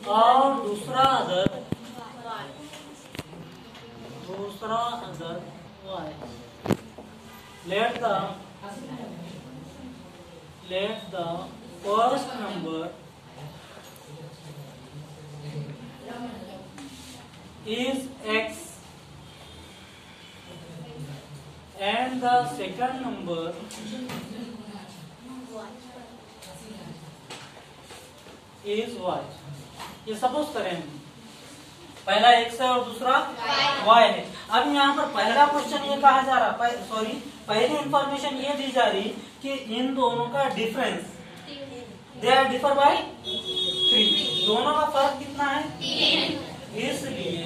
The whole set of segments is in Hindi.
और दूसरा other y. Let the first number is x and the second number is y. ये सपोज करें पहला x है और दूसरा y है। अब यहाँ पर पहला क्वेश्चन ये कहा जा रहा, पहली इंफॉर्मेशन ये दी जा रही कि इन दोनों का difference they are differ by 3, दोनों का फर्क कितना है 3। इसलिए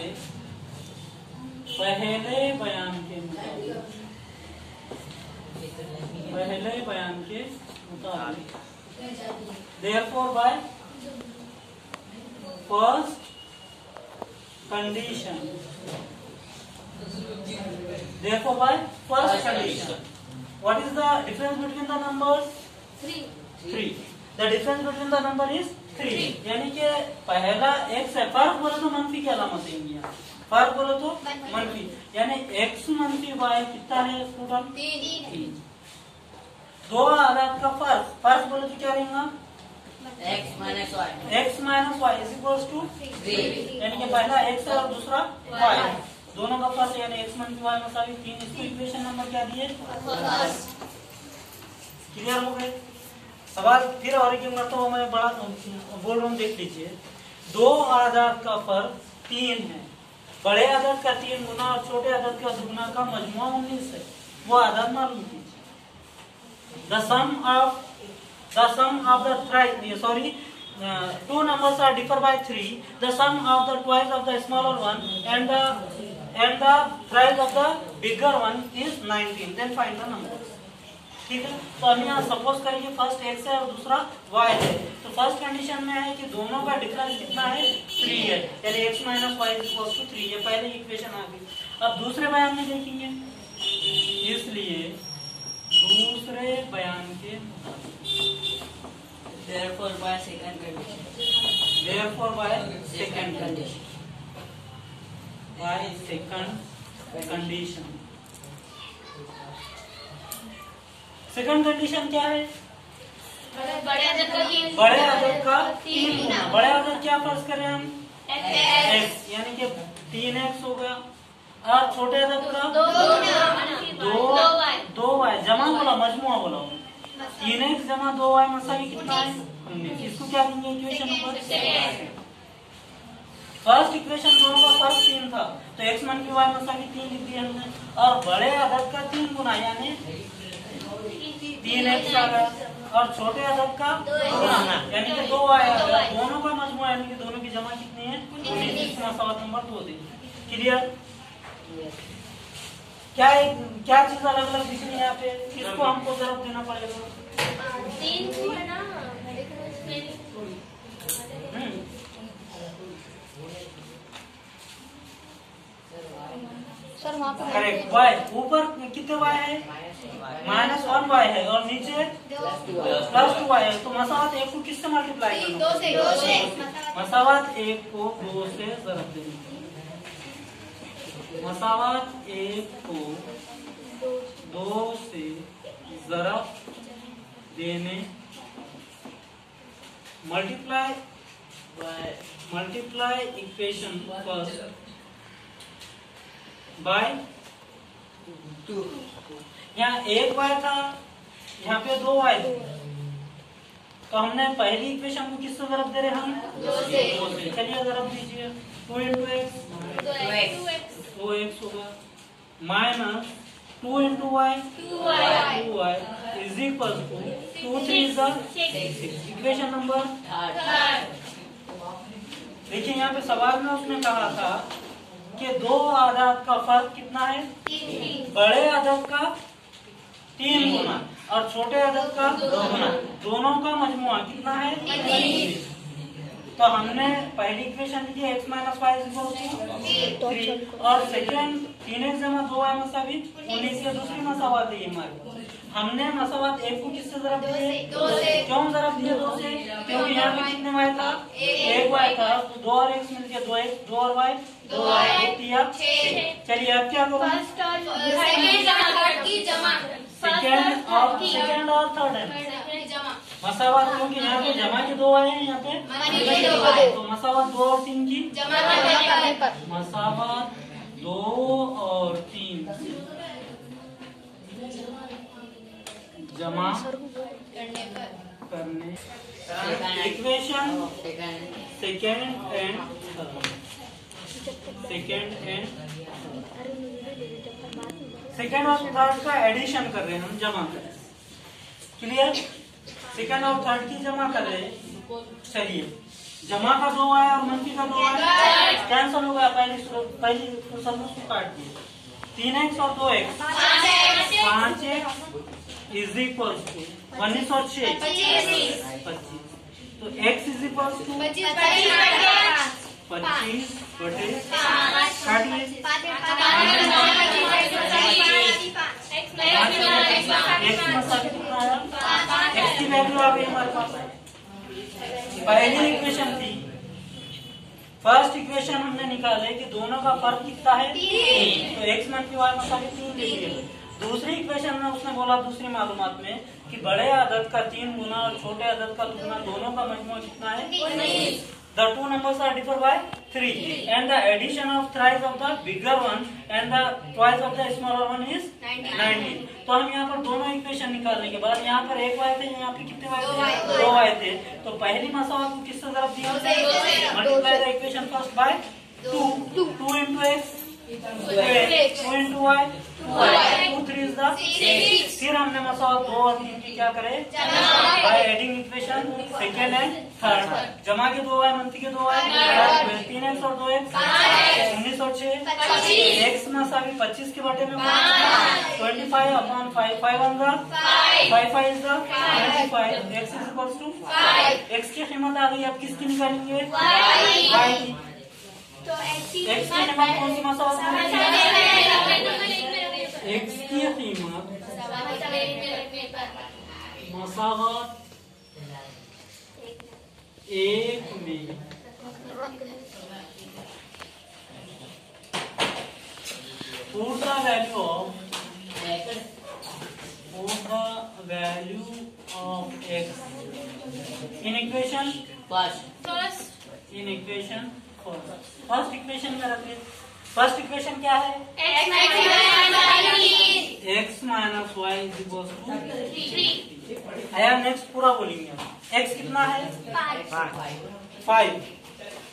पहले बयान के मुताबिक therefore by first condition what is the difference between the numbers 3 the difference between the number is 3 यानी कि पहला x है, फर्क बोले तो मंफी की अलामत देंगे, फर्क बोले तो मंफी, यानी x मंफी y कितना है टोटल 3। दो आदाद का फर्क बोले तो क्या रहेगा x minus y is equals to 3, यानी कि पहला x है और दूसरा y, दोनों का फर्क यानी x मंफी y मसावी 3। इसको इक्वेशन नंबर क्या दिए क्लियर हो गए। सवाल फिर और एक मरतबा मैं बड़ा बोल रहा हूँ, देख लीजिए। दो आदाद का फर्क 3 है, बड़े आदाद का 3 गुना और छोटे आदाद का दुगुना का मजमुआ 19 है, वो आदाद मालूम कीजिए। The sum of the two numbers are differ by 3. The sum of the twice of the smaller one and the price of the bigger one is 19. Then find the numbers. ठीक है, तो हम यहाँ सपोज करेंगे फर्स्ट x है और दूसरा y है, तो फर्स्ट कंडीशन में है कि दोनों का डिफरेंस कितना है 3 है, यानी x minus y is equal to 3। ये पहले इक्वेशन आ गई। अब दूसरे बयान में देखेंगे, इसलिए दूसरे बयान के therefore by second condition second condition क्या है बड़े अदद का 3 गुना। बड़े अदद क्या फर्ज करें हम x, यानी कि 3x हो गया, और छोटे अदद का 2y जमा बोला मजमुआ बोला 3x जमा 2y मसावी कितना है 19। इसको क्या देंगे इक्वेशन नंबर फर्स्ट इक्वेशन, दोनों का फर्क 3 था तो x मंफी y मसावी 3 लिख दिया हमने, और बड़े अदद का 3 गुना यानी 3x आ गया, और छोटे अदद का 2 गुना यानी कि 2y आ गया, दोनों का मजमुआ यानी कि दोनों की जमा कितनी है 19। मसावत नंबर 2 देंगे। क्लियर? क्या चीज अलग अलग दिख रही है यहाँ पे, किसको हमको जरूर देना पड़ेगा 3 को है ना सर वहाँ पर करेक्ट। y ऊपर कितने y है -1y है और नीचे +2y है, तो मसावत 1 को किससे मल्टीप्लाई करना 2 से मसावत 1 को 2 से ज़रब देंगे, मसावत 1 को 2 से ज़रब देने मल्टीप्लाई इक्वेशन फर्स्ट बाय 2। यहाँ 1y था, यहाँ पे 2y, तो हमने पहली इक्वेशन को किससे ज़रब दे रहे हम 2 से। चलिए ज़रब दीजिए 2 into x 2x होगा minus 2 into y 2y is equal to 2 3 is 6। Equation number 3। देखिए यहाँ पे सवाल में उसने कहा था कि दो आदाद का फर्क कितना है 3, बड़े आदाद का 3 गुना और छोटे आदाद का 2 गुना, दोनों का मजमुआ कितना है 19। तो हमने पहली इक्वेशन लिखी x minus y is equal to 3 और सेकंड 3x जमा 2y मसावी 19 की दूसरी मसावत है हमारी। हमने मसावत 1 को किससे ज़रब दिए 2 से। क्यों ज़रब दिए 2 से? क्योंकि यहाँ पे कितने y था 1y था तो 2 और x मिल गया 2x 2 और y 2 या 6। चलिए अब क्या करूँ? सेकेंड और थर्ड है मसावात, क्योंकि यहाँ पे जमा के 2 आए हैं, यहाँ पे तो मसावात 2 और 3 की मसावात 2 और 3 जमा करने इक्वेशन सेकेंड एंड और थर्ड का एडिशन कर रहे हैं हम, जमा कर रहे हैं। क्लियर? सेकेंड और थर्ड की जमा कर रहे हैं। चलिए जमा का 2 आया और मंफी का 2 आया, कैंसल हो गया। पहली सब उसको काट दिए। 3x और 2x 5x is equal to 19 और 6 25। तो x इज इक्वल टू 25 बटे 60 x की वैल्यू आ गई हमारे पास। पहली इक्वेशन थी, फर्स्ट इक्वेशन हमने निकाले कि दोनों का फर्क कितना है 3, तो x मन की y मसाले 3 ले लिए। दूसरी इक्वेशन में उसने बोला दूसरी मालूमात में कि बड़े अदद का 3 गुना और छोटे अदद का दुगुना दोनों का मजमूआ कितना है 19। The two numbers are differ by 3 and the addition of thrice of the bigger one and the twice of the smaller one is 19। तो हम यहाँ पर दोनों इक्वेशन निकालने के बाद यहाँ पर एक y थे, यहाँ पे कितने y थे 2 y थे। तो पहली मसावात को किससे ज़रब दिया? Multiply the equation first by 2 into x 2 into y 2 3 is the 6। फिर हमने मसावात 2 और 3 की क्या करे by adding equation second and third. जमा के 2 y मंफी के 2 y 3x और 2x 19 और 6 x मसावी 25 के बटे में 25 upon 5 5 is the 25 x is equals to 5। x की कीमत आ गई, अब किसकी निकालेंगे y की। तो x की कीमत कौन सी मसावात में x की कीमत मसावात 1 में put the value of x in equation first। First equation में रखिए। फर्स्ट इक्वेशन क्या है x minus y is equal to 3। आया नेक्स्ट पूरा बोलेंगे। x कितना है 5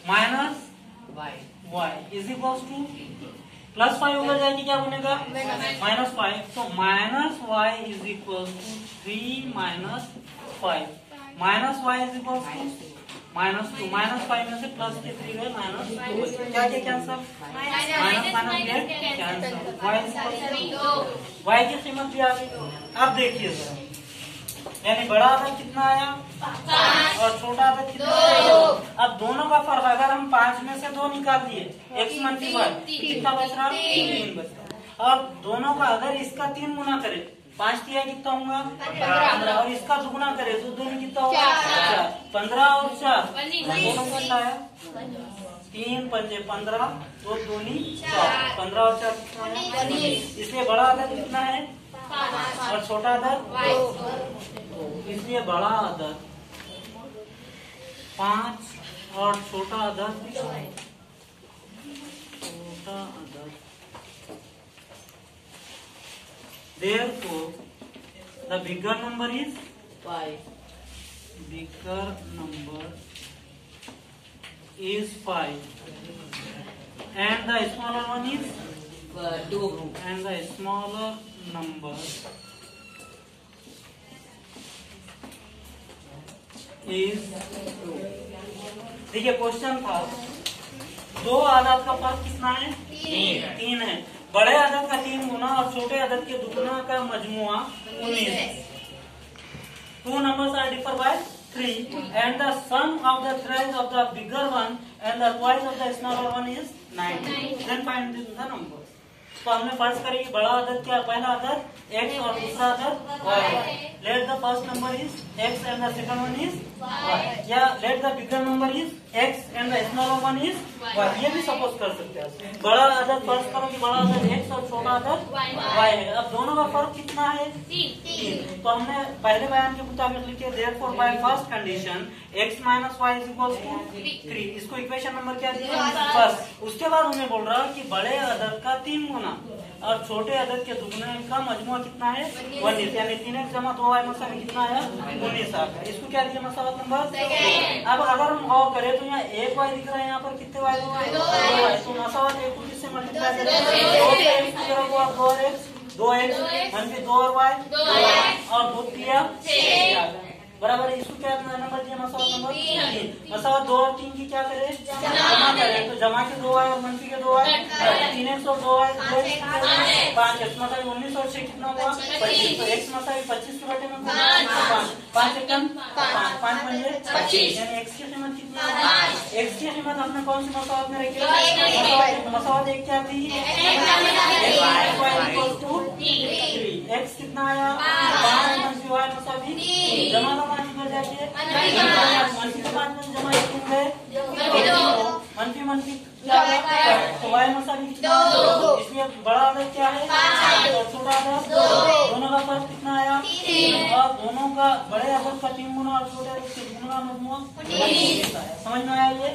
minus y is equal to plus 5 ऊपर जाएगी क्या बनेगा -5। तो minus y is equal to 3 minus 5 minus y is equal to -2 -5 में से प्लस के 3 गए -2 क्या क्या कैंसल माइनस कैंसल y की कीमत भी आ गई। अब देखिए सर, यानी बड़ा अदद कितना आया 5 और छोटा अदद कितना आया 2। अब दोनों का फर्क अगर हम 5 में से 2 निकाल दिए x मंफी y कितना बच रहा 3 बच रहा। अब दोनों का अगर इसका 3 गुना करे 5 किया कितना होगा 15 और इसका दुगुना करे तो दोनों कितना होगा 15 और 4 दोनों का आया 3 पंजे 15 2 दूनी 4 15 और 4 कितना है 19। इसलिए बड़ा अदद कितना है 5 और छोटा अदद 2। इसलिए बड़ा अदद 5 और छोटा अदद Therefore, the bigger number is 5. Bigger number is 5, and the smaller one is 2. And the smaller number is 2. देखिए क्वेश्चन था 2 अदद का फर्क कितना है 3 है। बड़े अदद का 3 गुना और छोटे अदद के दुगुना का मजमुआ 19 है। 2 numbers are differ by 3 and the sum of the thrice of the bigger one and the twice of the smaller one is 19। Then find the numbers। तो हमने फर्स्ट करेंगे बड़ा अदद क्या, पहला अदद x और दूसरा अदद y। Let the first number is x and the second one is y, या let the bigger number is x and the smaller one is y, ये भी सपोज कर सकते हैं। बड़ा अदद फर्ज करो कि बड़ा अदद x और छोटा अदद y है। अब दोनों का फर्क कितना है? 3। तो हमने पहले बयान के मुताबिक लिखे therefore by first condition x minus y is equal to 3। इसको इक्वेशन नंबर क्या दिया? फर्स्ट। उसके बाद हमें बोल रहा है कि बड़े अदद का 3 गुना और छोटे अदद के दुगने का मजमुआ कितना है? 19, यानी 3x जमा 2y मसा में कितना आया? 19 आ गया। इसको क्या दिया मसावत नंबर? अब अगर हम गौर करें तो यहाँ 1y दिख रहा है, यहाँ पर कितने y? 2y। तो मसावत 1 को किससे मल्टीप्लाई करें? 2x मनफी 2 और y और 2 क्लियर 6 बराबर। इसको क्या नंबर दिया? मसावत नंबर 3। मसावत 2 और 3 की क्या करें? जमा करें। तो जमा के 2y और मनफी के 2y, 3x और 2y 5x मतलब 19 और 6 कितना हुआ? 25। तो x मतलब 25 के बटे में 5 एकम 5 बन 25, यानी x की कीमत कितनी है? x की कीमत हमने कौन सी मसावत में रखी? मसावत एक क्या थी? x कितना आया? 5 मनफी y मसावी जमा जाके मनफी के 5 में जमा 1 गए मनफी मनफी क्या है? तो y मसावी कितना? 2। इसलिए बड़ा अदद क्या है और छोटा अदद 2। दोनों का फर्क कितना आया? 3। और दोनों का बड़े अदद का 3 गुना और छोटे अदद के 2 गुना मजमुआ 19 समझ में आया ये?